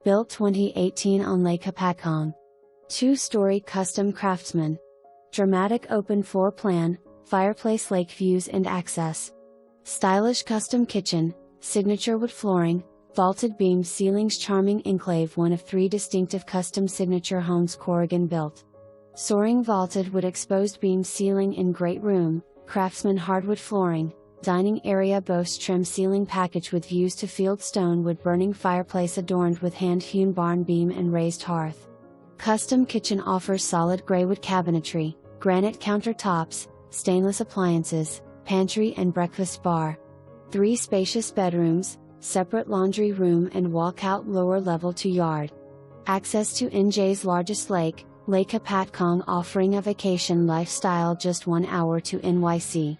Built 2018 on Lake Hopatcong. 2-story custom craftsman. Dramatic open floor plan, fireplace, lake views and access. Stylish custom kitchen, signature wood flooring, vaulted beam ceilings, charming enclave, one of 3 distinctive custom signature homes Corrigan built. Soaring vaulted wood exposed beam ceiling in great room, craftsman hardwood flooring, dining area boasts trim ceiling package with views to field, stone wood burning fireplace adorned with hand-hewn barn beam and raised hearth. Custom kitchen offers solid gray wood cabinetry, granite countertops, stainless appliances, pantry and breakfast bar. 3 spacious bedrooms, separate laundry room and walkout lower level to yard. Access to NJ's largest lake, Lake Hopatcong, offering a vacation lifestyle just 1 hour to NYC.